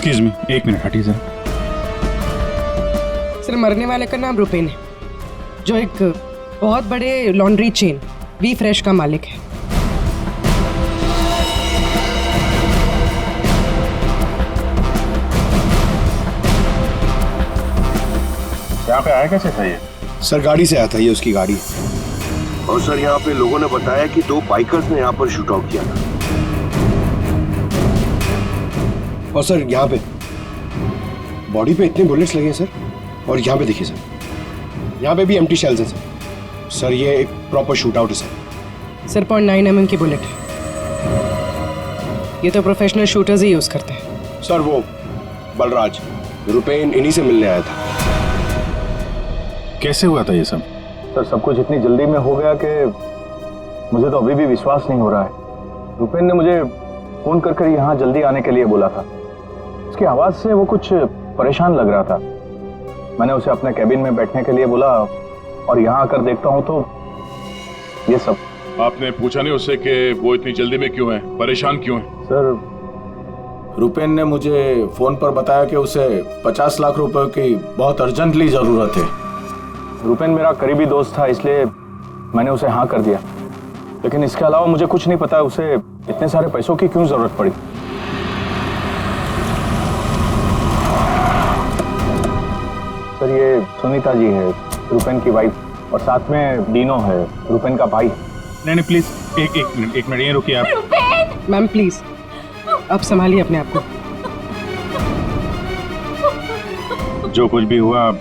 Excuse me, एक minute हटिए sir. Sir, मरने वाले का नाम रुपेन है, जो एक बहुत बड़े लॉन्ड्री चेन वी फ्रेश का मालिक है। यहाँ पे आया कैसे था ये? सर गाड़ी से आया था, ये उसकी गाड़ी है। और सर यहाँ पे लोगों ने बताया कि 2 बाइकर्स ने यहाँ पर शूट आउट किया था। और सर यहाँ पे बॉडी पे इतने बुलेट्स लगे हैं सर, और यहाँ पे देखिए सर, यहाँ पे भी एम्प्टी शेल्स हैं सर। सर ये एक प्रॉपर शूट आउट है सर। सर 0.9 mm की बुलेट है, ये तो प्रोफेशनल शूटर्स ही यूज करते हैं। सर वो बलराज रुपेन इन्हीं से मिलने आया था। कैसे हुआ था ये सब? सर सब कुछ इतनी जल्दी में हो गया कि मुझे तो अभी भी विश्वास नहीं हो रहा है। रुपेन ने मुझे फोन कर यहाँ जल्दी आने के लिए बोला था। उसकी आवाज से वो कुछ परेशान लग रहा था। मैंने उसे अपने कैबिन में बैठने के लिए बोला और यहाँ आकर देखता हूँ तो ये सब। आपने पूछा नहीं उससे कि वो इतनी जल्दी में क्यों है, परेशान क्यों है? सर रुपेन ने मुझे फोन पर बताया कि उसे 50 लाख रुपए की बहुत अर्जेंटली जरूरत है। रुपेन मेरा करीबी दोस्त था, इसलिए मैंने उसे हाँ कर दिया। लेकिन इसके अलावा मुझे कुछ नहीं पता उसे इतने सारे पैसों की क्यों जरूरत पड़ी। सर ये सुनीता जी है, रुपेन की वाइफ, और साथ में डीनो है, रुपेन का भाई। नहीं प्लीज एक मिनट यहीं रुकिए आप। मैम प्लीज, आप संभालिए अपने आप को। जो कुछ भी हुआ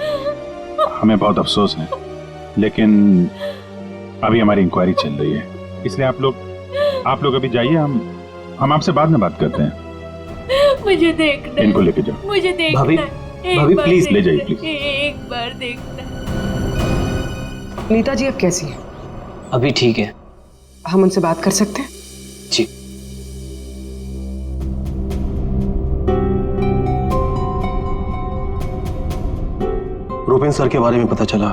हमें बहुत अफसोस है, लेकिन अभी हमारी इंक्वायरी चल रही है, इसलिए आप लोग अभी जाइए, हम आपसे बाद में बात करते हैं। मुझे देखना, इनको लेके जाओ। मुझे देखना, भाभी प्लीज ले जाइए प्लीज। एक बार देखना। नीता जी अब कैसी है? अभी ठीक है। हम उनसे बात कर सकते हैं? जी। रुपेन सर के बारे में पता चला,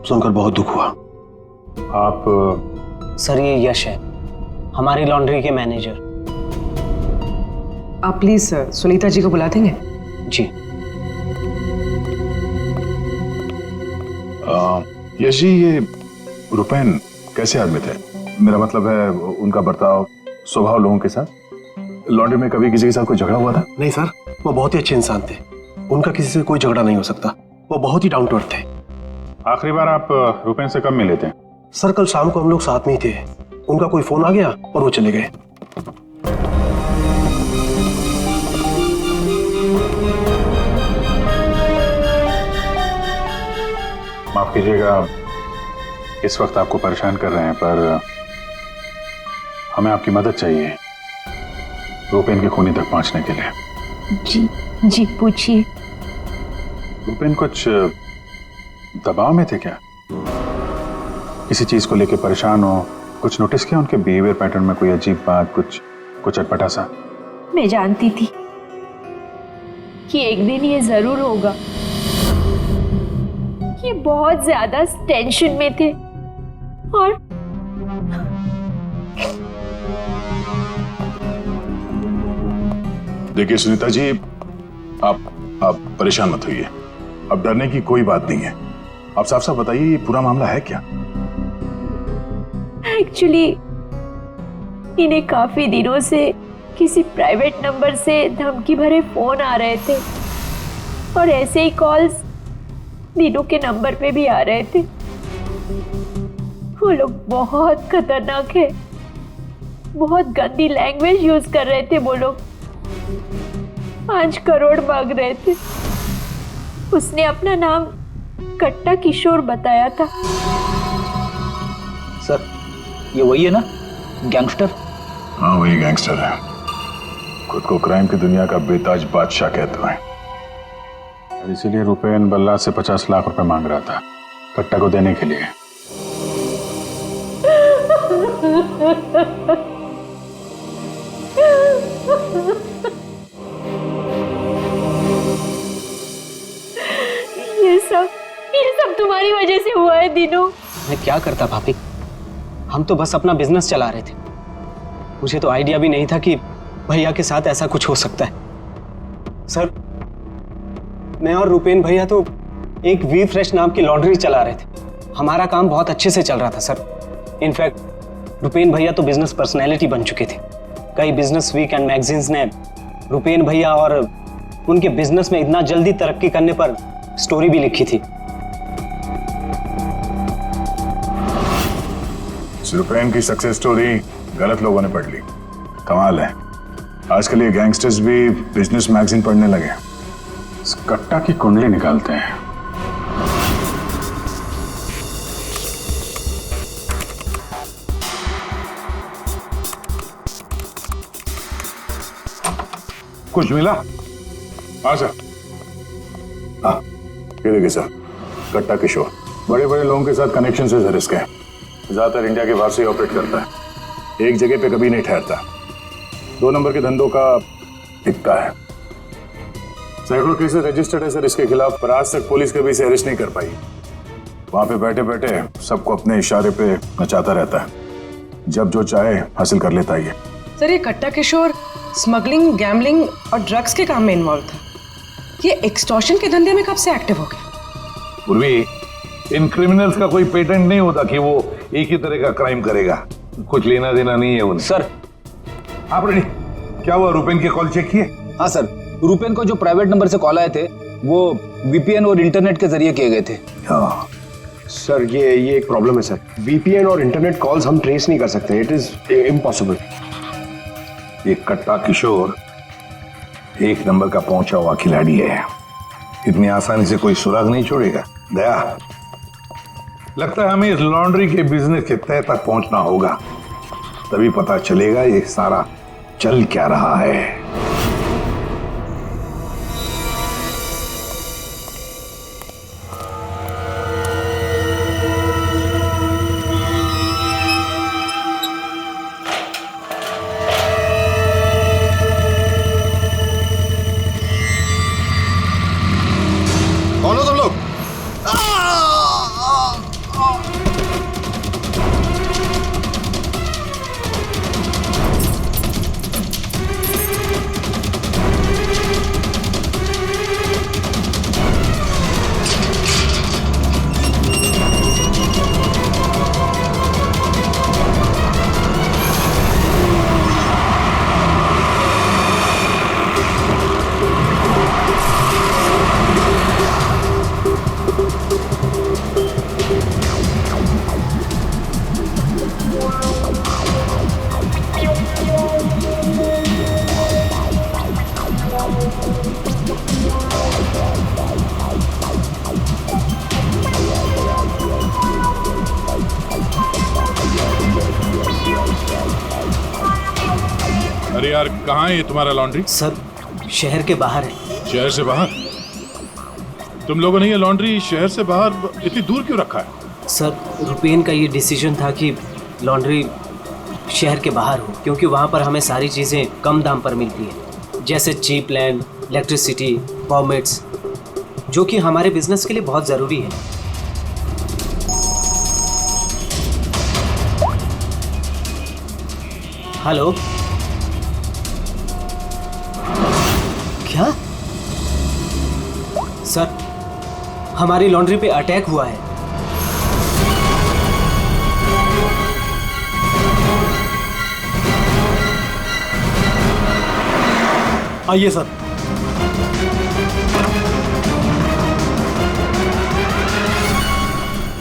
सुनकर बहुत दुख हुआ। आप सर ये यश है, हमारी लॉन्ड्री के मैनेजर। आप प्लीज सुनीता जी को बुला देंगे? जी। यश जी, ये रुपेन कैसे आदमी थे? मेरा मतलब है उनका बर्ताव, स्वभाव लोगों के साथ। लॉन्ड्री में कभी किसी के साथ कोई झगड़ा हुआ था? नहीं सर, वो बहुत ही अच्छे इंसान थे, उनका किसी से कोई झगड़ा नहीं हो सकता। वो बहुत ही डाउन टू अर्थ थे। आखिरी बार आप रुपेन से कब मिले थे? सर कल शाम को हम लोग साथ में ही थे, उनका कोई फोन आ गया और वो चले गए। माफ कीजिएगा इस वक्त आपको परेशान कर रहे हैं, पर हमें आपकी मदद चाहिए रुपेन के खूनी तक पहुंचने के लिए। जी पूछिए। रुपेन कुछ दबाव में थे क्या? किसी चीज को लेकर परेशान हो? कुछ नोटिस किया उनके बिहेवियर पैटर्न में? कोई अजीब बात, कुछ अटपटा सा? मैं जानती थी कि एक दिन ये जरूर होगा। ये बहुत ज्यादा टेंशन में थे और देखिए सुनीता जी, आप परेशान मत होइए। अब डरने की कोई बात नहीं है। आप साफ साफ बताइए, ये पूरा मामला है क्या? एक्चुअली इन्हें काफी दिनों से किसी प्राइवेट नंबर से धमकी भरे फोन आ रहे थे और ऐसे ही कॉल्स दीनू के नंबर पे भी आ रहे थे। वो लोग बहुत खतरनाक है, बहुत गंदी लैंग्वेज यूज कर रहे थे। वो लोग 5 करोड़ मांग रहे थे। उसने अपना नाम कट्टा किशोर बताया था। सर ये वही है ना, गैंगस्टर? हाँ वही गैंगस्टर है, खुद को क्राइम की दुनिया का बेताज बादशाह कहते हैं। इसीलिए रुपेन बल्ला से 50 लाख रुपए मांग रहा था कट्टा को देने के लिए। ये सब तुम्हारी वजह से हुआ है दीनू। मैं क्या करता भाभी, हम तो बस अपना बिजनेस चला रहे थे। मुझे तो आइडिया भी नहीं था कि भैया के साथ ऐसा कुछ हो सकता है। सर, मैं और रुपेन भैया तो एक वी फ्रेश नाम की लॉन्ड्री चला रहे थे। हमारा काम बहुत अच्छे से चल रहा था सर। इनफैक्ट रुपेन भैया तो बिजनेस पर्सनैलिटी बन चुके थे। कई बिजनेस वीक एंड मैगजीन्स ने रुपेन भैया और उनके बिजनेस में इतना जल्दी तरक्की करने पर स्टोरी भी लिखी थी। रुपेन की सक्सेस स्टोरी गलत लोगों ने पढ़ ली। कमाल है, आजकल ये गैंगस्टर्स भी बिजनेस मैगजीन पढ़ने लगे। इस कट्टा की कुंडली निकालते हैं। कुछ मिला? हाँ सर। हाँ, ये देखिए सर, कट्टा किशोर बड़े बड़े लोगों के साथ कनेक्शन से रिस्क है। ज्यादातर इंडिया के बाहर से ऑपरेट करता है, एक जगह पे कभी नहीं ठहरता। 2 नंबर के धंधों का टिकता है। सैकड़ों केसेस रजिस्टर्ड है सर इसके खिलाफ, पर आज तक पुलिस कभी इसे अरेस्ट नहीं कर पाई। वहां पे बैठे बैठे सबको अपने इशारे पे नचाता रहता है, जब जो चाहे हासिल कर लेता है। सर, ये कट्टा किशोर स्मगलिंग, गैम्बलिंग और ड्रग्स के काम में इन्वॉल्व था। ये एक्सटॉर्शन के धंधे में कब से एक्टिव हो गया? पूर्वी, इन क्रिमिनल्स का कोई पेटेंट नहीं होता कि वो एक ही तरह का क्राइम करेगा। कुछ लेना देना नहीं है उन्हें। सर, आपने क्या हुआ, रुपेन के कॉल चेक किए? हाँ सर, रुपेन को जो प्राइवेट नंबर से कॉल आए थे वो वीपीएन और इंटरनेट के जरिए किए गए थे। हाँ सर, ये एक प्रॉब्लम है सर। वीपीएन और इंटरनेट कॉल्स हम ट्रेस नहीं कर सकते। It is impossible. ये कट्टा किशोर 1 नंबर का पहुंचा हुआ खिलाड़ी है, इतनी आसानी से कोई सुराग नहीं छोड़ेगा। दया, लगता है हमें इस लॉन्ड्री के बिजनेस के तह तक पहुंचना होगा, तभी पता चलेगा ये सारा चल क्या रहा है। कौन हो तुम लोग? अरे यार, कहाँ है ये तुम्हारा लॉन्ड्री? सर, शहर के बाहर है। शहर से बाहर? तुम लोगों ने ये लॉन्ड्री शहर से बाहर इतनी दूर क्यों रखा है? सर, रुपेन का ये डिसीजन था कि लॉन्ड्री शहर के बाहर हो, क्योंकि वहाँ पर हमें सारी चीज़ें कम दाम पर मिलती है, जैसे चीप लैंड, इलेक्ट्रिसिटी, परमिट्स, जो कि हमारे बिजनेस के लिए बहुत ज़रूरी है। हेलो, क्या? सर, हमारी लॉन्ड्री पे अटैक हुआ है। आइए सर।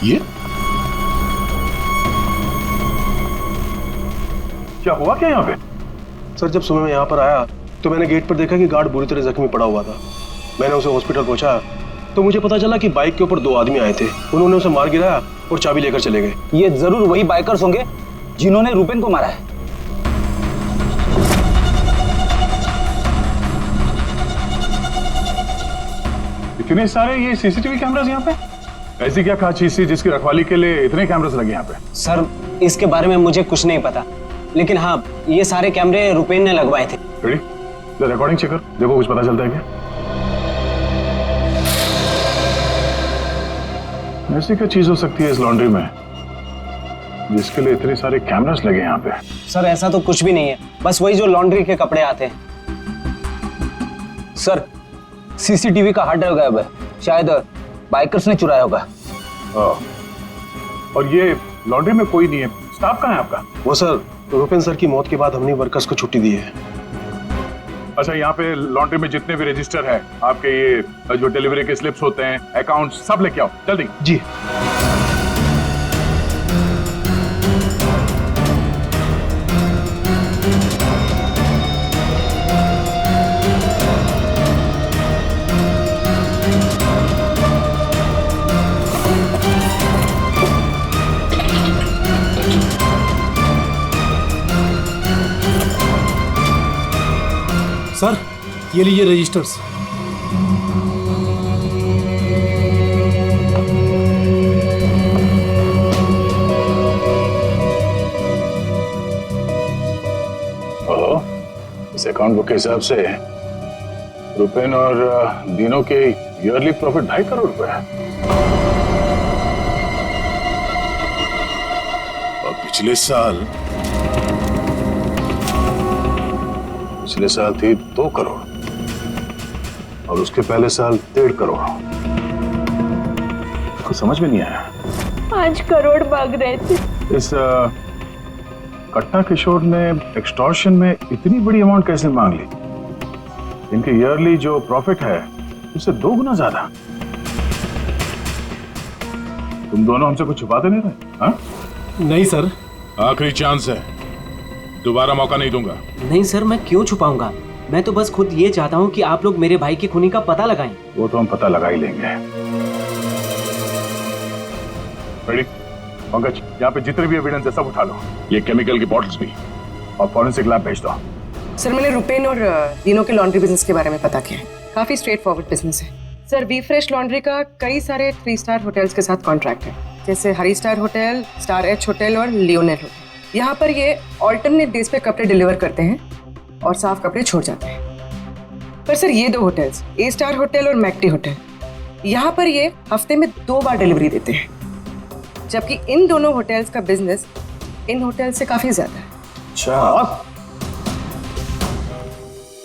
ये क्या हुआ क्या यहाँ पे? सर, जब सुबह मैं यहाँ पर आया तो मैंने गेट पर देखा कि गार्ड बुरी तरह जख्मी पड़ा हुआ था। मैंने उसे हॉस्पिटल पहुंचाया तो मुझे पता चला कि बाइक के ऊपर 2 आदमी आए थे। उन्होंने उसे मार गिराया और चाबी लेकर चले गए। ये जरूर वही बाइकर्स होंगे जिन्होंने रुपेन को मारा है। इतने सारे ये सीसीटीवी कैमरास यहाँ पे? ऐसी क्या खास चीज थी जिसकी रखवाली के लिए इतने कैमरास लगे यहाँ पे? सर, इसके बारे में मुझे कुछ नहीं पता, लेकिन हाँ, ये सारे कैमरे रुपेन ने लगवाए थे। रिकॉर्डिंग चेक कर, देखो कुछ पता चलता है क्या? ऐसी क्या चीज हो सकती है इस लॉन्ड्री में जिसके लिए इतने सारे कैमरास लगे यहाँ पे? सर, ऐसा तो कुछ भी नहीं है, बस वही जो लॉन्ड्री के कपड़े आते हैं। सर, सीसीटीवी का हार्ड ड्राइव गायब है, शायद बाइकर्स ने चुराया होगा। और ये लॉन्ड्री में कोई नहीं है, स्टाफ कहाँ है आपका? वो सर, रुपेन सर की मौत के बाद हमने वर्कर्स को छुट्टी दी है। अच्छा, यहाँ पे लॉन्ड्री में जितने भी रजिस्टर है, आपके ये जो डिलीवरी के स्लिप्स होते हैं, अकाउंट, सब लेके आओ जल्दी। जी। सर, ये लीजिए रजिस्टर्स। ओहो, इस अकाउंट बुक के हिसाब से रुपेन और दीनों के ईयरली प्रॉफिट 2.5 करोड़ रुपए है। और पिछले साल थी 2 करोड़ और उसके पहले साल 1.5 करोड़। कुछ समझ में नहीं आया। 5 करोड़ मांग रहे थे। इस कट्टा किशोर ने एक्सटॉर्शन में इतनी बड़ी अमाउंट कैसे मांग ली? इनके ईयरली जो प्रॉफिट है उससे 2 गुना ज्यादा। तुम दोनों हमसे कुछ छुपाते नहीं रहे? हाँ? नहीं सर। आखिरी चांस है, दोबारा मौका नहीं दूंगा। नहीं सर, मैं क्यों छुपाऊंगा? मैं तो बस खुद ये चाहता हूँ कि आप लोग मेरे भाई की खूनी का पता लगाएं। वो तो हम पता लगा ही लेंगे। रेडी? पंकज, यहाँ पे जितने भी एविडेंस है सब उठा लो, ये केमिकल की बॉटल्स भी, और फॉरेंसिक लैब भेज दो। सर, मैंने रुपेन और दीनों के लॉन्ड्री बिजनेस के बारे में पता किया है। काफी स्ट्रेट फॉरवर्ड बिजनेस है सर। वी फ्रेश लॉन्ड्री का कई सारे 3 स्टार होटल्स के साथ कॉन्ट्रैक्ट है, जैसे Hari star hotel, star H hotel और लियोनेल होटल। यहाँ पर ये ऑल्टरनेट डेज पे कपड़े डिलीवर करते हैं और साफ कपड़े छोड़ जाते हैं। पर सर, ये 2 होटल्स, ए स्टार होटल और मैक्टी होटल, यहाँ पर ये हफ्ते में 2 बार डिलीवरी देते हैं, जबकि इन दोनों होटल्स का बिजनेस इन होटल से काफी ज्यादा है। अच्छा,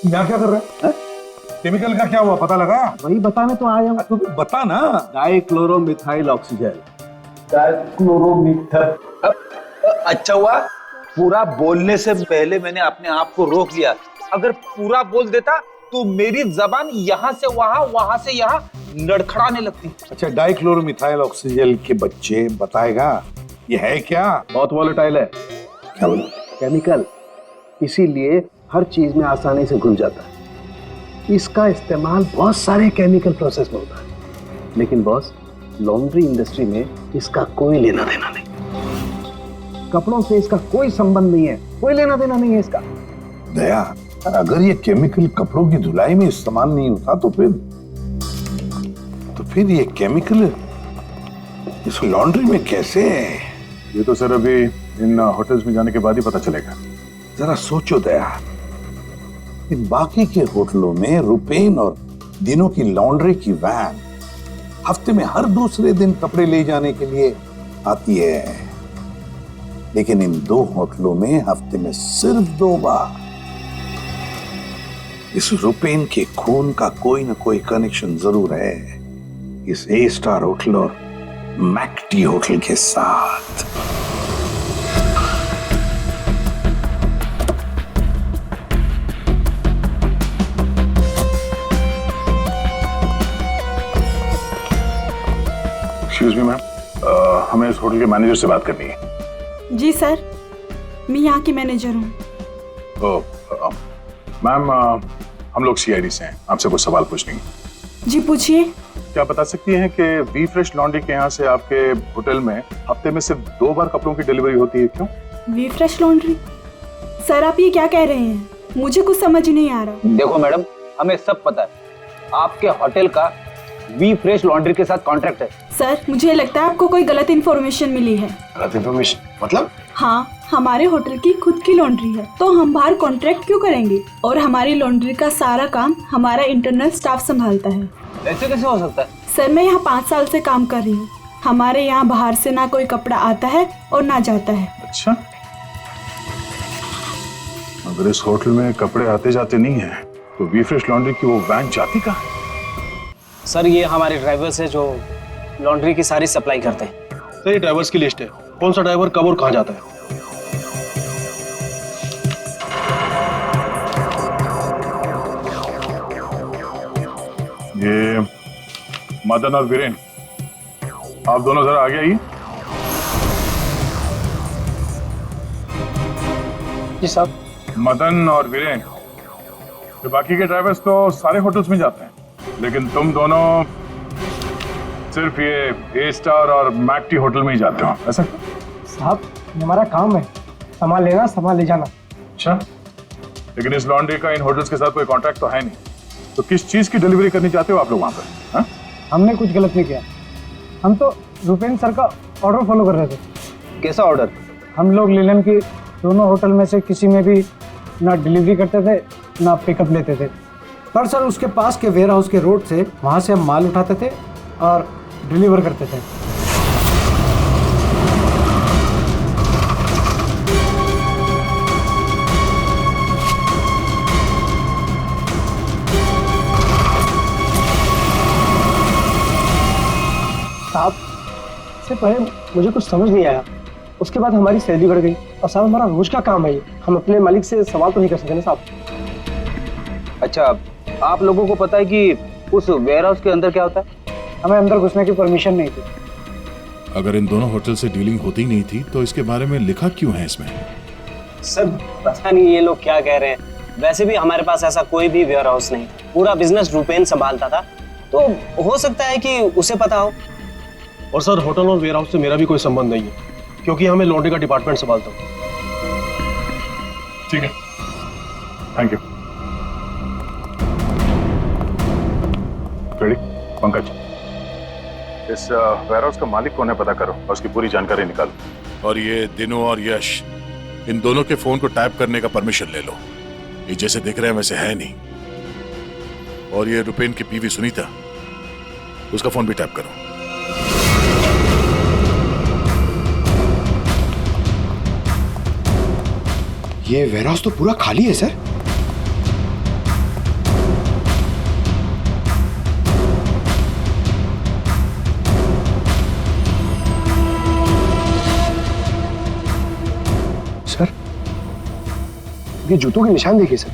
यहाँ क्या कर रहा है? केमिकल का क्या हुआ, पता लगा? वही बताने तो आया हूँ। तो बता ना। डाइक्लोरोमिथाइल ऑक्सीजन। अच्छा हुआ पूरा बोलने से पहले मैंने अपने आप को रोक लिया। अगर पूरा बोल देता तो मेरी जबान यहाँ से वहां, वहां से यहाँ लड़खड़ाने लगती। अच्छा, डाइक्लोरोमिथाइल ऑक्सीजन के बच्चे बताएगा ये है क्या? बहुत वॉलेटाइल है। क्या बोला? केमिकल, इसीलिए हर चीज में आसानी से घुल जाता है। इसका इस्तेमाल बहुत सारे केमिकल प्रोसेस में होता है, लेकिन बॉस, लॉन्ड्री इंडस्ट्री में इसका कोई लेना देना नहीं। कपड़ों से इसका कोई संबंध नहीं है, कोई लेना देना नहीं है इसका। दया, अगर ये केमिकल कपड़ों की धुलाई में इस्तेमाल नहीं होता तो फिर ये केमिकल इस लॉन्ड्री में कैसे है? ये तो सर अभी इन होटल्स में जाने के बाद ही पता चलेगा। जरा सोचो दया, इन बाकी के होटलों में रुपेन और दिनों की लॉन्ड्री की वैन हफ्ते में हर दूसरे दिन कपड़े ले जाने के लिए आती है, लेकिन इन 2 होटलों में हफ्ते में सिर्फ 2 बार। इस रुपेन के खून का कोई ना कोई कनेक्शन जरूर है इस ए स्टार होटल और मैक्टी होटल के साथ। एक्सक्यूज मी मैम, हमें इस होटल के मैनेजर से बात करनी है। जी सर, मैं यहाँ की मैनेजर हूँ। मैम, हम लोग सीआईडी से हैं, आपसे कुछ सवाल पूछने हैं। जी पूछिए। क्या बता सकती हैं कि वी फ्रेश लॉन्ड्री के यहाँ से आपके होटल में हफ्ते में सिर्फ 2 बार कपड़ों की डिलीवरी होती है, क्यों? We fresh laundry? सर, आप ये क्या कह रहे हैं? मुझे कुछ समझ नहीं आ रहा। देखो मैडम, हमें सब पता है आपके होटल का वी फ्रेश लॉन्ड्री के साथ कॉन्ट्रैक्ट है। सर, मुझे लगता है आपको कोई गलत इन्फॉर्मेशन मिली है। गलत इन्फॉर्मेशन मतलब? हाँ, हमारे होटल की खुद की लॉन्ड्री है, तो हम बाहर कॉन्ट्रैक्ट क्यों करेंगे? और हमारी लॉन्ड्री का सारा काम हमारा इंटरनल स्टाफ संभालता है। ऐसे कैसे हो सकता है? सर, मैं यहाँ 5 साल से काम कर रही हूँ। हमारे यहाँ बाहर से ना कोई कपड़ा आता है और ना जाता है। अच्छा, अगर इस होटल में कपड़े आते जाते नहीं है तो वी फ्रेश लॉन्ड्री की वो वैन जाती कहाँ? सर ये हमारे ड्राइवर्स है जो लॉन्ड्री की सारी सप्लाई करते हैं। सर ये ड्राइवर्स की लिस्ट है, कौन सा ड्राइवर कब और कहाँ जाता है। ये मदन और वीरेन, आप दोनों जरा आगे आइए। जी साहब। मदन और वीरेन, तो बाकी के ड्राइवर्स तो सारे होटल्स में जाते हैं, लेकिन तुम दोनों सिर्फ ये ए स्टार और मैक टी होटल में ही जाते हो, ऐसा? साहब हमारा काम है, सामान लेना सामान ले जाना। अच्छा, लेकिन इस लॉन्ड्री का इन होटल्स के साथ कोई कॉन्ट्रैक्ट तो है नहीं, तो किस चीज की डिलीवरी करनी चाहते हो आप लोग वहां पर? हाँ? हमने कुछ गलत नहीं किया, हम तो रुपेन सर का ऑर्डर फॉलो कर रहे थे। कैसा ऑर्डर? हम लोग लीलन की दोनों होटल में से किसी में भी ना डिलीवरी करते थे ना पिकअप लेते थे, पर सर उसके पास के वेयर हाउस के रोड से वहाँ से हम माल उठाते थे और डिलीवर करते थे। साहब इससे पहले मुझे कुछ समझ नहीं आया, उसके बाद हमारी सैलरी बढ़ गई और साहब हमारा रोज का काम है ये, हम अपने मालिक से सवाल तो नहीं कर सकते ना साहब। अच्छा, आप लोगों को पता है कि उस वेयर हाउस के अंदर क्या होता है? हमें अंदर घुसने की परमिशन नहीं थी। अगर इन दोनों होटल से डीलिंग होती नहीं थी तो इसके बारे में लिखा क्यों है इसमें? सर पता नहीं ये लोग क्या कह रहे हैं, वैसे भी हमारे पास ऐसा कोई भी वेयर हाउस नहीं, पूरा बिजनेस रुपेन संभालता था, तो हो सकता है कि उसे पता हो। और सर होटल और वेयर हाउस से मेरा भी कोई संबंध नहीं है, क्योंकि हमें लॉन्ड्री का डिपार्टमेंट संभालता हूँ। ठीक है, थैंक यू। रेडी? पंकज, इस वेयर हाउस का मालिक कौन है पता करो और उसकी पूरी जानकारी निकालो। और ये दिनों और यश, इन दोनों के फोन को टैप करने का परमिशन ले लो, ये जैसे दिख रहे हैं वैसे है नहीं। और ये रुपेन की बीवी सुनीता, उसका फोन भी टैप करो। ये वेयर हाउस तो पूरा खाली है सर। सर ये जूतों के निशान देखिए सर,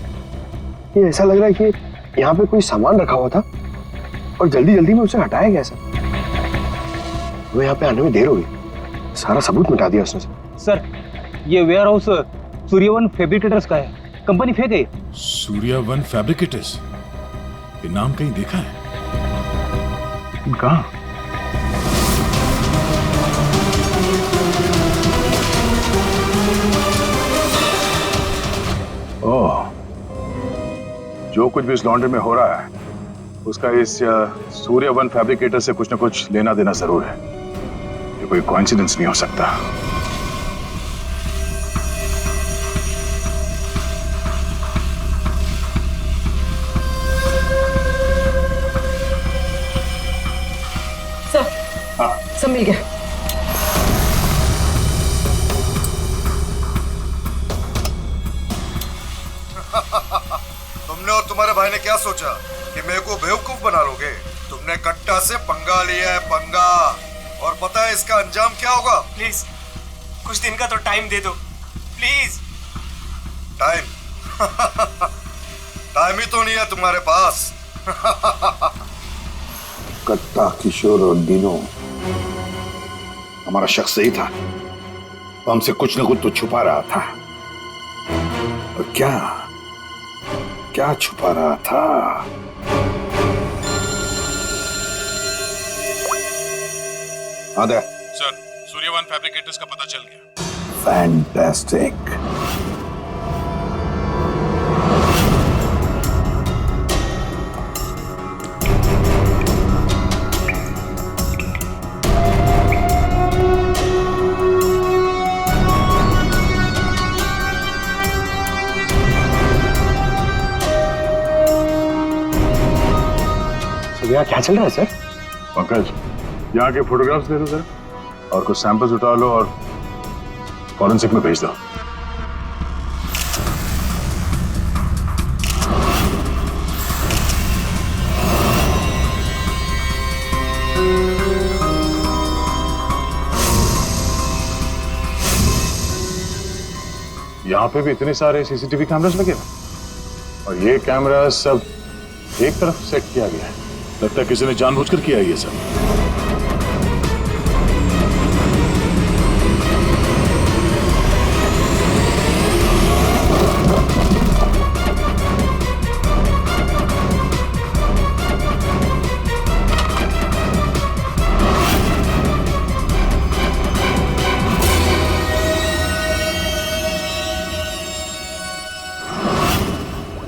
ये ऐसा लग रहा है कि यहाँ पे कोई सामान रखा हुआ था और जल्दी जल्दी में उसे हटाया गया सर। वो यहाँ पे आने में देर हो गई, सारा सबूत मिटा दिया उसने सर। ये वेयर हाउस सूर्यवन फैब्रिकेटर्स का है, कंपनी फेक है। सूर्यवन फैब्रिकेटर्स, ये नाम कहीं देखा है? कहाँ? ओह, जो कुछ भी इस लॉन्ड्री में हो रहा है उसका इस सूर्यवन फैब्रिकेटर से कुछ न कुछ लेना देना जरूर है। ये कोई कोइंसिडेंस नहीं हो सकता। सब मिल गया। तुमने और तुम्हारे भाई ने क्या सोचा कि मेरे को बेवकूफ बना लोगे? तुमने कट्टा से पंगा लिया है, पंगा। और पता है इसका अंजाम क्या होगा? प्लीज कुछ दिन का तो टाइम दे दो प्लीज। टाइम? टाइम ही तो नहीं है तुम्हारे पास। कट्टा, किशोर और दिनों, हमारा शख्स सही था, वो हमसे कुछ न कुछ तो छुपा रहा था। और क्या क्या छुपा रहा था? आदे सर, सूर्यवन फैब्रिकेटर्स का पता चल गया। फैंटास्टिक। यहाँ क्या चल रहा है सर? पंकज, यहाँ के फोटोग्राफ्स दे दो जरा और कुछ सैंपल्स उठा लो और फॉरेंसिक में भेज दो। यहाँ पे भी इतने सारे सीसीटीवी कैमरास लगे हैं और ये कैमरा सब एक तरफ सेट किया गया है। लगता है किसी ने जानबूझकर किया है ये सब।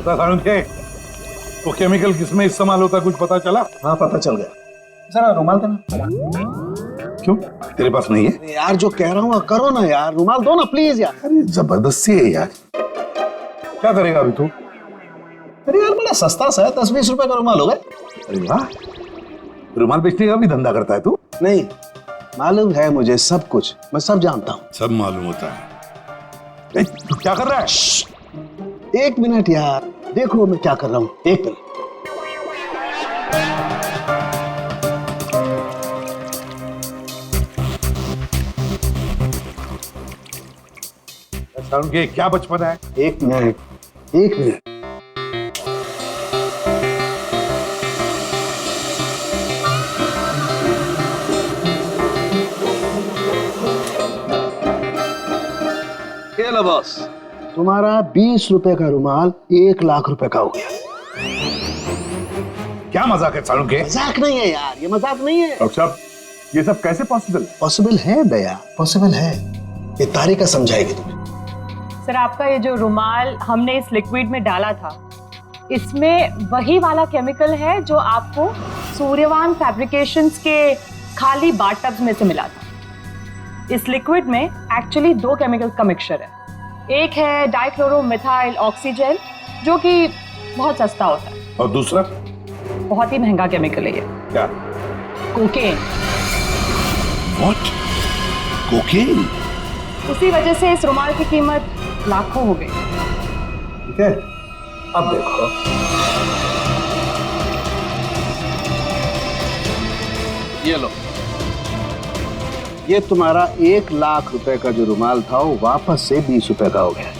कानून के वो केमिकल किसमें इस्तेमाल होता कुछ पता चला? हाँ पता चल गया। जरा रुमाल देना। क्यों तेरे पास नहीं है? यार जो कह रहा हूँ करो ना यार, रुमाल दो ना प्लीज यार। अरे जबरदस्ती है यार। क्या करेगा अभी तू? अरे यार बड़ा सस्ता सा है, 10-20 रुपए का रुमाल होगा। अरे वाह, रुमाल बेचने का भी धंधा करता है तू? नहीं, मालूम है मुझे सब कुछ, मैं सब जानता हूँ। सब मालूम होता है। तू क्या कर रहा है? 1 मिनट यार, देखो मैं क्या कर रहा हूँ। 1 मिनट। के क्या बचपन है? 1 मिनट, 1 मिनट। ये लो बॉस, तुम्हारा 20 रुपए का रुमाल 1 लाख रुपए का हो गया। क्या मजाक है सालू के? मजाक नहीं है यार, ये मजाक नहीं है। डॉक्टर साहब, ये सब कैसे पॉसिबल है? पॉसिबल है दया, पॉसिबल है। ये तारिका समझाएगी तुम्हें। सर आपका ये जो रुमाल हमने इस लिक्विड में डाला था, इसमें वही वाला केमिकल है जो आपको सूर्यवान फैब्रिकेशंस के खाली बाथटब्स में से मिला था। इस लिक्विड में एक्चुअली 2 केमिकल का मिक्सचर है। एक है डाइक्लोरोमिथाइल ऑक्सीजेल जो कि बहुत सस्ता होता है, और दूसरा बहुत ही महंगा केमिकल है ये। क्या? कोकेन। व्हाट? कोकेन? उसी वजह से इस रुमाल की कीमत लाखों हो गई। ठीक है, अब देखो। ये लो, ये तुम्हारा 1 लाख रुपए का जो रुमाल था वो वापस से 20 रुपए का हो गया।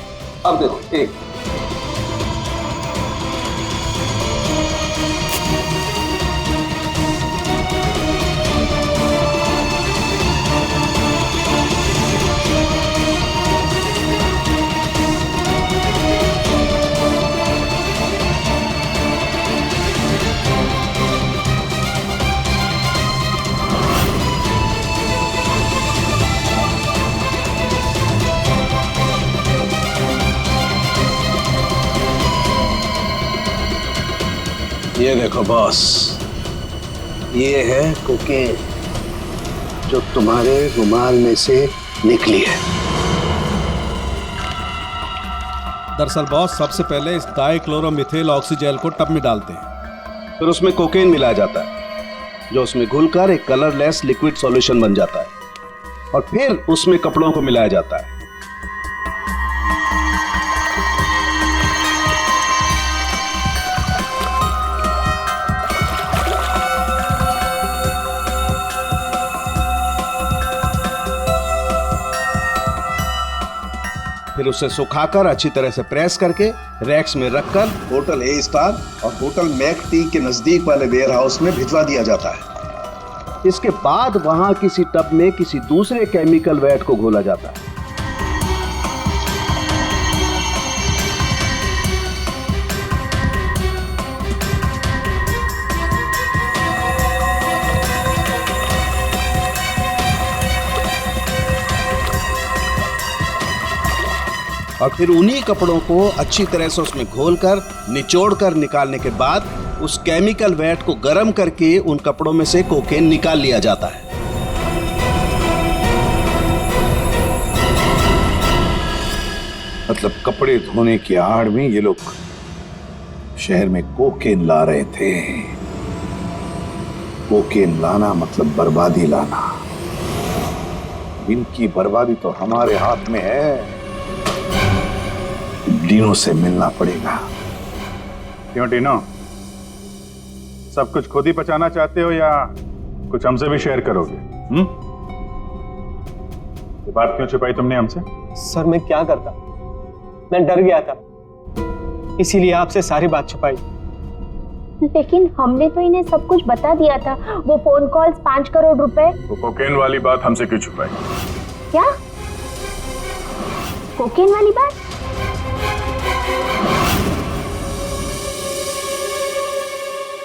अब देखो, एक ये देखो बॉस, ये है कोकेन जो तुम्हारे रुमाल में से निकली है। दरअसल बॉस, सबसे पहले इस डाइक्लोरोमिथाइल ऑक्सीजेल को टब में डालते हैं, फिर उसमें कोकेन मिलाया जाता है जो उसमें घुलकर एक कलरलेस लिक्विड सॉल्यूशन बन जाता है, और फिर उसमें कपड़ों को मिलाया जाता है। फिर उसे सुखाकर अच्छी तरह से प्रेस करके रैक्स में रखकर होटल ए स्टार और होटल मैक टी के नजदीक वाले वेयर हाउस में भिजवा दिया जाता है। इसके बाद वहां किसी टब में किसी दूसरे केमिकल वैट को घोला जाता है। और फिर उन्हीं कपड़ों को अच्छी तरह से उसमें घोलकर निचोड़कर निकालने के बाद उस केमिकल वैट को गर्म करके उन कपड़ों में से कोकेन निकाल लिया जाता है। मतलब कपड़े धोने की आड़ में ये लोग शहर में कोकेन ला रहे थे। कोकेन लाना मतलब बर्बादी लाना। इनकी बर्बादी तो हमारे हाथ में है। डीनो से मिलना पड़ेगा। क्यों डीनो, सब कुछ खुद ही पचाना चाहते हो या कुछ हमसे भी शेयर करोगे? ये बात क्यों छुपाई तुमने हमसे? सर मैं क्या करता, मैं डर गया था, इसीलिए आपसे सारी बात छुपाई। लेकिन हमने तो इन्हें सब कुछ बता दिया था, वो फोन कॉल्स, 5 करोड़ रुपए। वो कोकेन वाली बात हमसे क्यों छुपाई? क्या कोकेन वाली बात?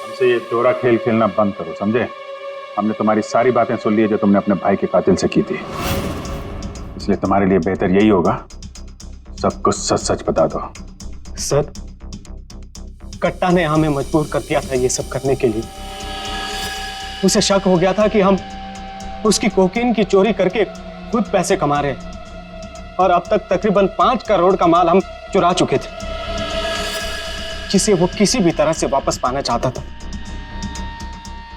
हमसे ये चोरा खेल खेलना बंद करो, समझे? हमने तुम्हारी सारी बातें सुन ली है जो तुमने अपने भाई के कातिल से की थी, इसलिए तुम्हारे लिए बेहतर यही होगा सब कुछ सच सच बता दो। सर, कट्टा ने हमें मजबूर कर दिया था ये सब करने के लिए। उसे शक हो गया था कि हम उसकी कोकीन की चोरी करके खुद पैसे कमा रहे हैं, और अब तक तकरीबन 5 करोड़ का माल हम चुरा चुके थे, जिसे वो किसी भी तरह से वापस पाना चाहता था।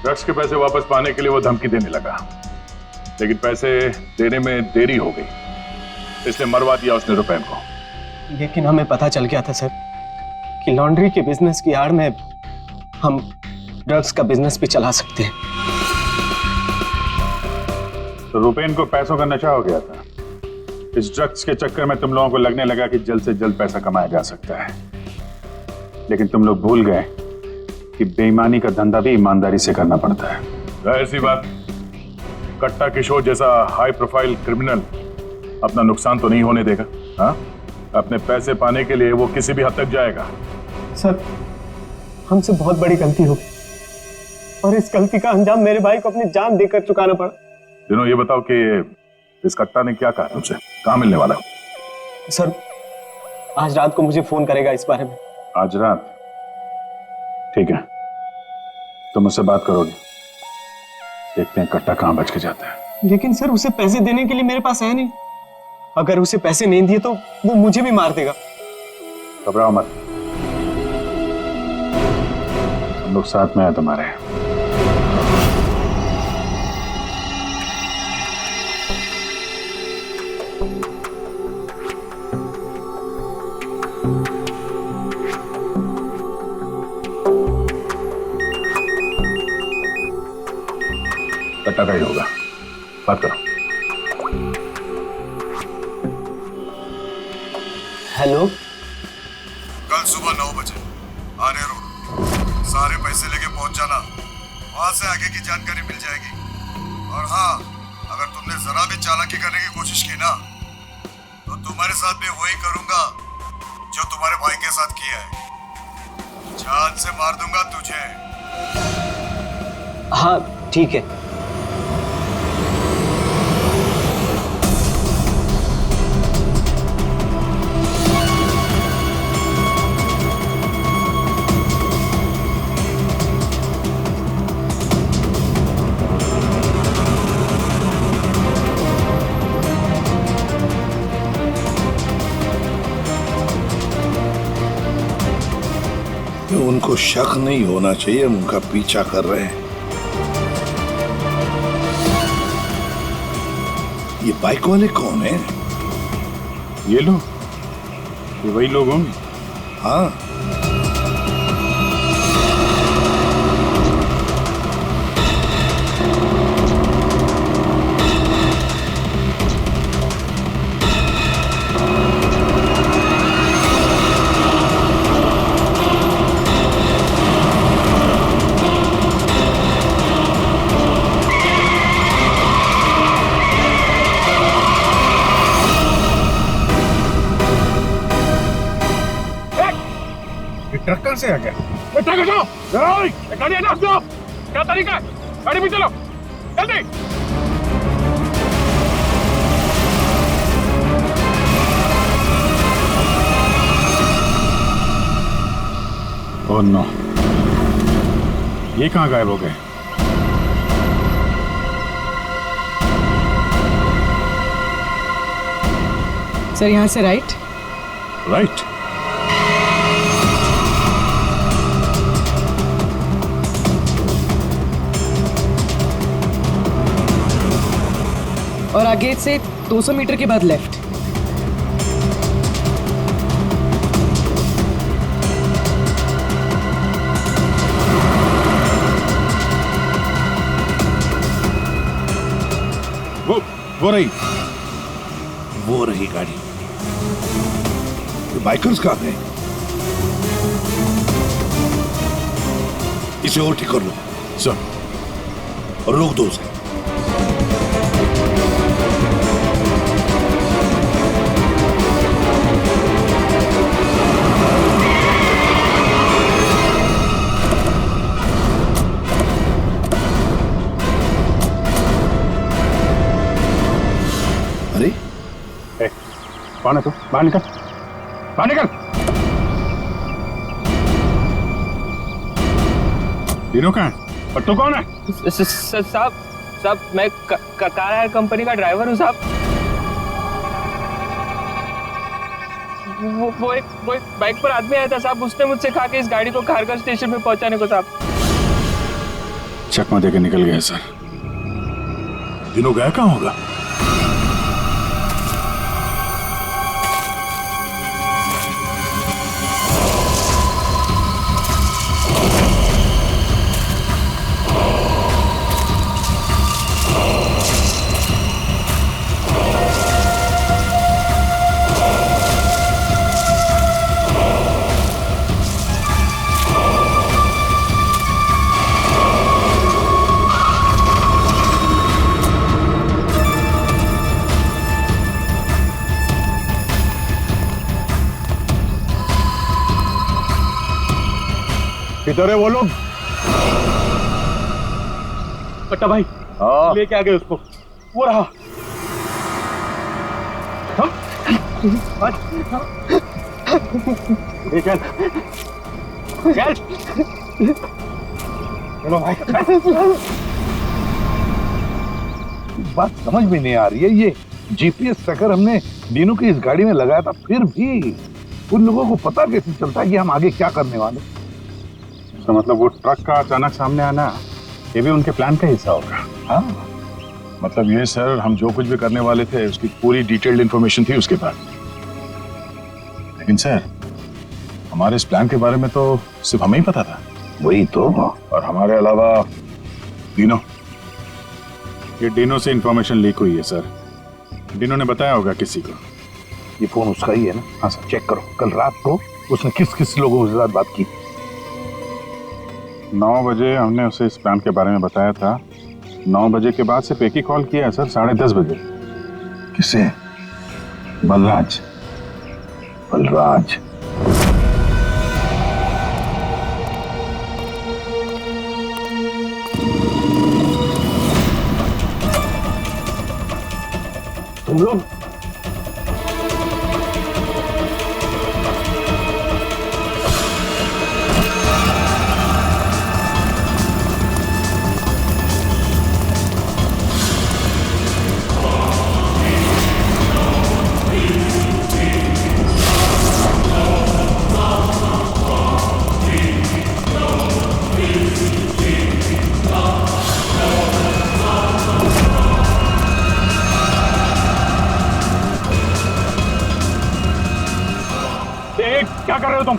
ड्रग्स के पैसे वापस पाने के लिए वो धमकी देने लगा, लेकिन पैसे देने में देरी हो गई, इसलिए मरवा दिया उसने रुपैन को। लेकिन हमें पता चल गया था सर कि लॉन्ड्री के बिजनेस की आड़ में हम ड्रग्स का बिजनेस भी चला सकते हैं। तो रुपैन को पैसों का नशा हो गया था। इस ड्रग्स के चक्कर में तुम लोगों को लगने लगा कि जल्द से जल्द पैसा कमाया जा सकता है, लेकिन तुम लोग भूल गए कि बेईमानी का धंधा भी ईमानदारी से करना पड़ता है। ऐसी बात, कट्टा किशोर जैसा हाई प्रोफाइल क्रिमिनल अपना नुकसान तो नहीं होने देगा। हाँ, अपने पैसे पाने के लिए वो किसी भी हद तक जाएगा। सर, हमसे बहुत बड़ी गलती हो गई, और इस गलती का अंजाम मेरे भाई को अपनी जान देकर चुकाना पड़ा। दिनों, ये बताओ कि इस कट्टा ने क्या कहा तुमसे? कहाँ मिलने वाला? सर, आज रात को मुझे फोन करेगा इस बारे में। आज रात? ठीक है, तुम मुझसे बात करोगे, देखते हैं कट्टा कहाँ बच के जाता है। लेकिन सर, उसे पैसे देने के लिए मेरे पास है नहीं। अगर उसे पैसे नहीं दिए तो वो मुझे भी मार देगा। घबराओ मत, हम लोग साथ में हैं तुम्हारे। कट्टा का ही होगा, बात करो। हेलो, कल सुबह 9 बजे आने रोड, सारे पैसे लेके पहुंच जाना, वहां से आगे की जानकारी मिल जाएगी। और हाँ, अगर तुमने जरा भी चालाकी करने की कोशिश की ना, तो तुम्हारे साथ भी वही करूंगा जो तुम्हारे भाई के साथ किया है, जान से मार दूंगा तुझे। हाँ ठीक है। उनको शक नहीं होना चाहिए, हम उनका पीछा कर रहे हैं। ये बाइक वाले कौन हैं? ये लोग, ये वही लोग होंगे। हाँ, ट्रक कहाँ से आ गया? ट्रक हटाओ! गाड़ी हटाओ! क्या तरीका है? गाड़ी भी चलो, जल्दी! ओह नो, ये कहाँ गायब हो गए? सर, यहाँ से राइट। राइट? और आगे से 200 मीटर के बाद लेफ्ट। वो रही वो रही गाड़ी। ये बाइकर्स कहाँ गए? इसे और ठीक कर लो सर, और रोक दो उसे। अरे कौन है तू? बाहर निकल, बाहर निकल। हीरो कहाँ है और तू कौन है? साहब मैं कार हायर कंपनी का ड्राइवर हूँ साहब। वो एक बाइक पर आदमी आया था साहब, उसने मुझसे कहा कि इस गाड़ी को खारगर स्टेशन पे पहुंचाने को साहब। चकमा देके निकल गया सर। दिनों गया कहाँ होगा? किधर है वो लोग? कट्टा भाई लेके आ गए उसको, वो रहा। चल चल चलो भाई। बात समझ में नहीं आ रही है, ये जीपीएस ट्रैकर हमने दिनों की इस गाड़ी में लगाया था, फिर भी उन लोगों को पता कैसे चलता है कि हम आगे क्या करने वाले? तो मतलब वो ट्रक का अचानक सामने आना ये भी उनके प्लान का हिस्सा होगा। हाँ, मतलब ये सर, हम जो कुछ भी करने वाले थे उसकी पूरी डिटेल्ड इंफॉर्मेशन थी उसके पास। लेकिन सर, हमारे इस प्लान के बारे में तो सिर्फ हमें ही पता था। वही तो। और हमारे अलावा डिनो, ये डिनो से इंफॉर्मेशन लीक हुई है सर। डिनो ने बताया होगा किसी को। ये फोन उसका ही है ना? हाँ सर, चेक करो कल रात को उसने किस किस लोगों के साथ बात की। 9 बजे हमने उसे इस प्लान के बारे में बताया था। 9 बजे के बाद सिर्फ एक ही कॉल किया है सर, 10:30 बजे। किसे? बलराज। बलराज तुम लोग क्या कर रहे हो तुम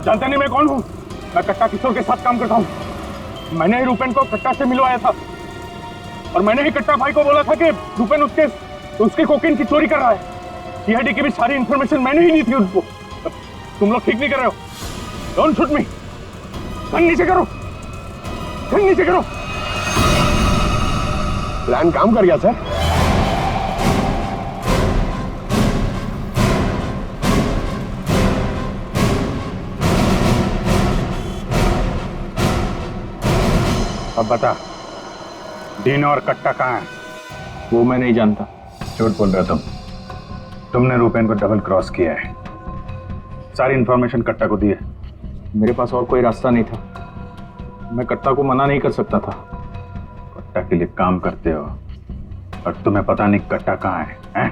जानते नहीं मैं कौन हूँ? मैं कट्टा किशोर के साथ काम करता हूँ। मैंने ही रूपेन को कट्टा से मिलवाया था और मैंने ही कट्टा भाई को बोला था कि रूपेन उसके कोकेन की चोरी कर रहा है। सीआईडी की भी सारी इंफॉर्मेशन मैंने ही दी थी उनको। तुम लोग ठीक नहीं कर रहे हो। Don't shoot me. गन नीचे करो, गन नीचे करो। प्लान काम कर गया सर। अब बता, डीनो और कट्टा कहाँ है? वो मैं नहीं जानता। झूठ बोल रहे हो तुमने रूपेन को डबल क्रॉस किया है। सारी इंफॉर्मेशन कट्टा को दी है। मेरे पास और कोई रास्ता नहीं था। मैं कट्टा को मना नहीं कर सकता था। कट्टा के लिए काम करते हो और तुम्हें पता नहीं कट्टा कहाँ है, हैं?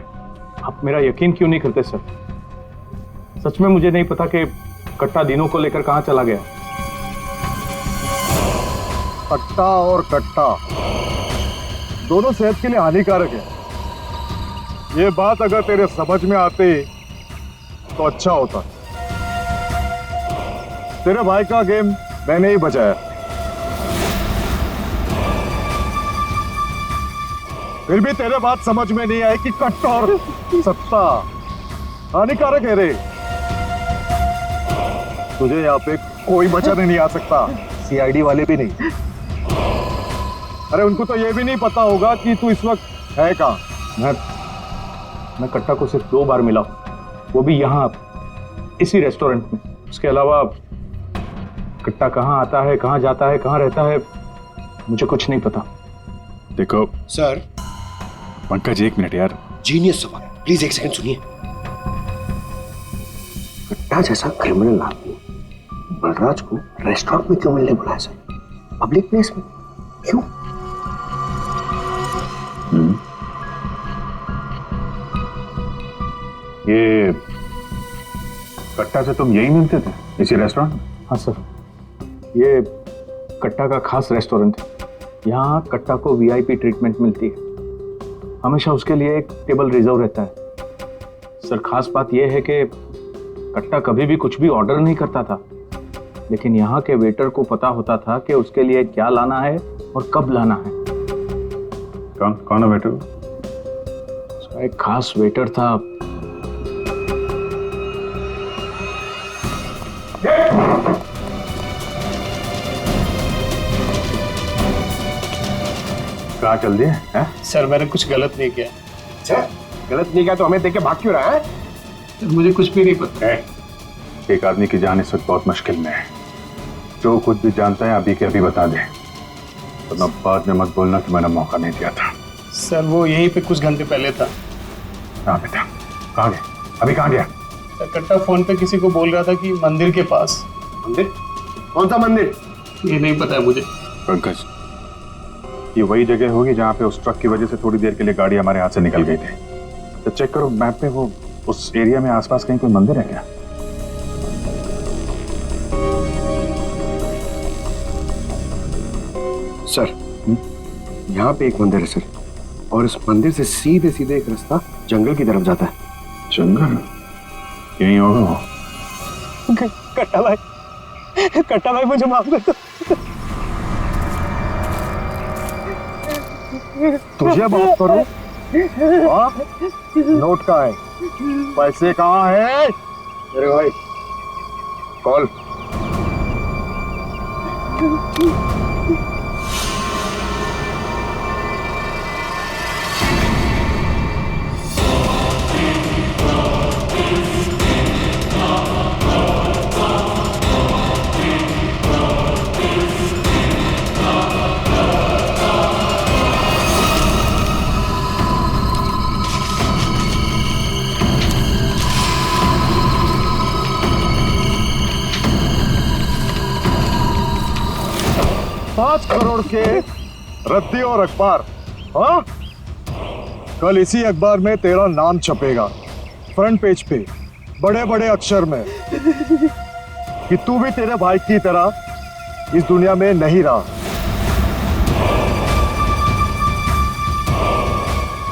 आप मेरा यकीन क्यों नहीं करते सर? सच में मुझे नहीं पता कि कट्टा दिनों को लेकर कहाँ चला गया। कट्टा और कट्टा दोनों सेहत के लिए हानिकारक है। ये बात अगर तेरे समझ में आती तो अच्छा होता। तेरे भाई का गेम मैंने ही बचाया, फिर भी तेरे बात समझ में नहीं आई कि कट्टा और सत्ता हानिकारक है रे। तुझे यहाँ पे कोई बचाने नहीं आ सकता, सीआईडी वाले भी नहीं। अरे उनको तो ये भी नहीं पता होगा कि तू इस वक्त है कहाँ। मैं कट्टा को सिर्फ 2 बार मिला, वो भी यहाँ इसी रेस्टोरेंट में। उसके अलावा कट्टा कहाँ आता है, कहाँ जाता है, कहाँ रहता है, मुझे कुछ नहीं पता। देखो सर। पंकज, 1 मिनट यार। जीनियस सवाल, प्लीज 1 सेकंड सुनिए। कट्टा जैसा क्रिमिनल आदमी बलराज को रेस्टोरेंट में क्यों मिलने बुलाया सर? पब्लिक प्लेस में क्यों? ये कट्टा से तुम यही मिलते थे, इसी रेस्टोरेंट? हाँ सर, ये कट्टा का खास रेस्टोरेंट है। यहाँ कट्टा को वीआईपी ट्रीटमेंट मिलती है। हमेशा उसके लिए एक टेबल रिजर्व रहता है। सर, खास बात यह है कि कट्टा कभी भी कुछ भी ऑर्डर नहीं करता था, लेकिन यहाँ के वेटर को पता होता था कि उसके लिए क्या लाना है और कब लाना है। कौन है वेटर? एक खास वेटर था। कहाँ चल दिए हैं? सर मैंने कुछ गलत नहीं किया। अच्छा, गलत नहीं किया तो हमें देख के भाग क्यों रहा है? सर मुझे कुछ भी नहीं पता। एक आदमी की जान इस वक्त बहुत मुश्किल में है। जो कुछ भी जानता है अभी के अभी बता दे, वरना बाद में मत बोलना कि मैंने मौका नहीं दिया था। सर वो यहीं पे कुछ घंटे पहले था। हाँ बेटा, कहाँ गया? अभी कहाँ गया? सर कट्टा फोन पे किसी को बोल रहा था कि मंदिर के पास। मंदिर? कौन सा मंदिर? ये नहीं पता है मुझे। पंकज, ये वही जगह होगी जहाँ पे उस ट्रक की वजह से थोड़ी देर के लिए गाड़ी हमारे हाथ से निकल गई थी। तो चेक करो मैप पे, वो उस एरिया में आसपास कहीं कोई मंदिर है क्या? सर, यहाँ पे एक मंदिर है सर, और इस मंदिर से सीधे सीधे एक रास्ता जंगल की तरफ जाता है। जंगल? यही होगा वो। कट्टा भाई मुझे माफ कर दो। तुझे माफ करूं? नोट कहाँ है? पैसे कहाँ है? अरे भाई कॉल। $5 करोड़ के रद्दी और अखबार। हाँ, कल इसी अखबार में तेरा नाम छपेगा फ्रंट पेज पे बड़े बड़े अक्षर में कि तू भी तेरे भाई की तरह इस दुनिया में नहीं रहा।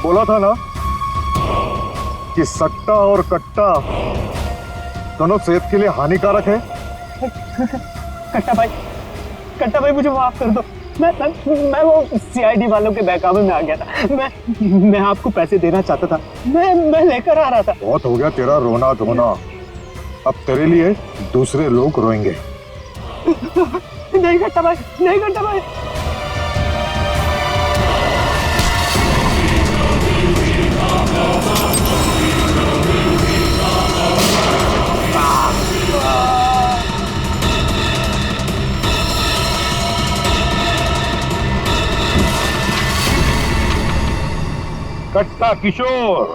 बोला था ना कि सट्टा और कट्टा दोनों सेहत के लिए हानिकारक है। कट्टा भाई मुझे माफ कर दो। मैं वो सीआईडी वालों के बहकावे में आ गया था। मैं आपको पैसे देना चाहता था। मैं लेकर आ रहा था। बहुत हो गया तेरा रोना धोना, अब तेरे लिए दूसरे लोग रोएंगे। नहीं कट्टा भाई, नहीं कट्टा भाई। कट्टा किशोर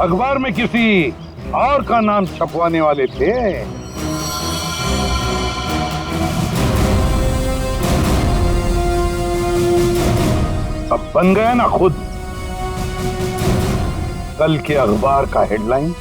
अखबार में किसी और का नाम छपवाने वाले थे। अब बन गया ना खुद। कल के अखबार का हेडलाइन